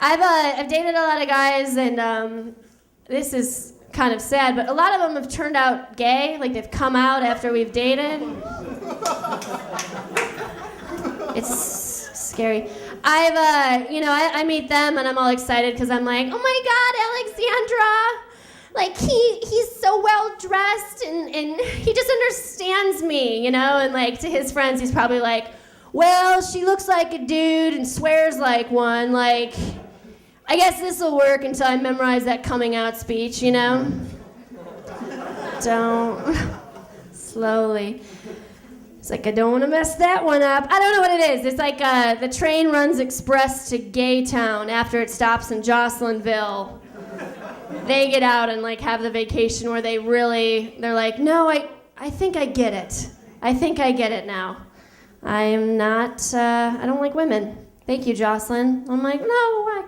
I've dated a lot of guys, and this is kind of sad, but a lot of them have turned out gay. Like, they've come out after we've dated. It's scary. I meet them, and I'm all excited because I'm like, oh my God, Alexandra! Like, he's so well dressed, and he just understands me, you know? And like, to his friends, he's probably like, well, she looks like a dude and swears like one. Like, I guess this will work until I memorize that coming out speech, you know? Don't. Slowly. It's like, I don't want to mess that one up. I don't know what it is. It's like the train runs express to Gay Town after it stops in Jocelynville. They get out and like have the vacation where they're like, no, I think I get it. I think I get it now. I am not, I don't like women. Thank you, Jocelyn. I'm like, no, why?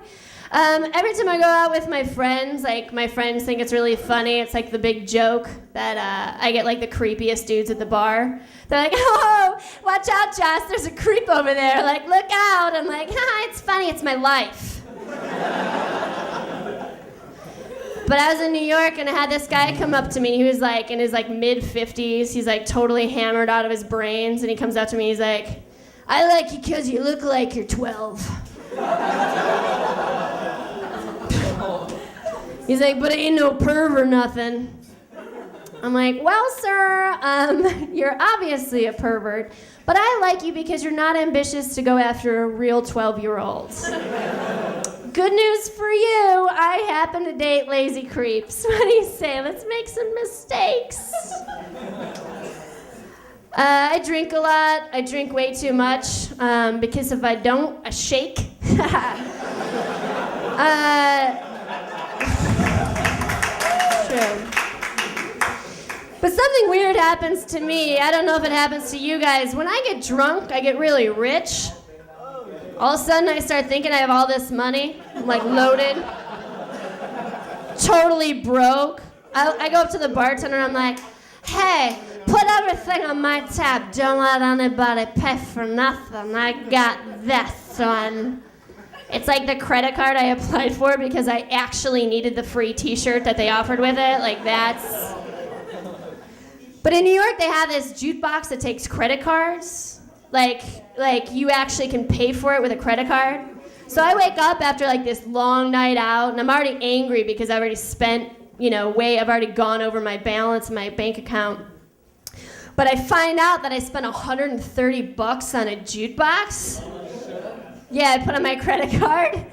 Every time I go out with my friends, like, my friends think it's really funny. It's like the big joke that I get like the creepiest dudes at the bar. They're like, oh, watch out, Joss, there's a creep over there. Like, look out. I'm like, it's funny, it's my life. But I was in New York, and I had this guy come up to me. He was like in his like mid-50s. He's like totally hammered out of his brains, and he comes up to me. He's like, I like you because you look like you're 12. He's like, but ain't no perv or nothing. I'm like, well, sir, you're obviously a pervert, but I like you because you're not ambitious to go after a real 12-year-old. Good news for you, I happen to date lazy creeps. What do you say? Let's make some mistakes. I drink a lot. I drink way too much because if I don't, I shake. True. But something weird happens to me. I don't know if it happens to you guys. When I get drunk, I get really rich. All of a sudden, I start thinking I have all this money. I'm like loaded. Totally broke. I go up to the bartender and I'm like, hey, put everything on my tab. Don't let anybody pay for nothing. I got this one. It's like the credit card I applied for because I actually needed the free t-shirt that they offered with it. Like, that's... But in New York, they have this jukebox that takes credit cards. Like you actually can pay for it with a credit card. So I wake up after like this long night out, and I'm already angry because I've already spent, I've already gone over my balance in my bank account. But I find out that I spent $130 on a jukebox. Yeah, I put on my credit card.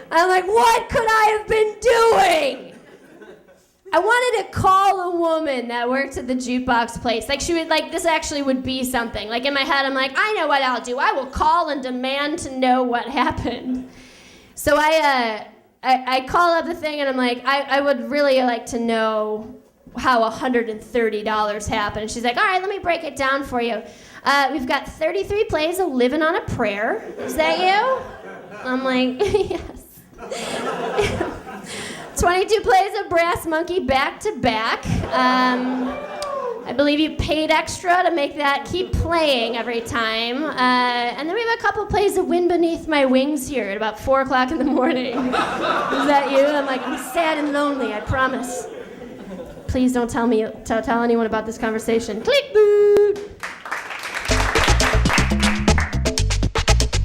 I'm like, what could I have been doing? I wanted to call a woman that worked at the jukebox place. Like, she would, like, this actually would be something. Like, in my head, I'm like, I know what I'll do. I will call and demand to know what happened. So I call up the thing, and I'm like, I would really like to know how $130 happened. And she's like, all right, let me break it down for you. We've got 33 plays of Living on a Prayer. Is that you? I'm like, yes. 22 plays of Brass Monkey back to back. I believe you paid extra to make that keep playing every time. And then we have a couple plays of Wind Beneath My Wings here at about 4 o'clock in the morning. Is that you? I'm like, I'm sad and lonely, I promise. Please don't tell anyone about this conversation. Click, boo!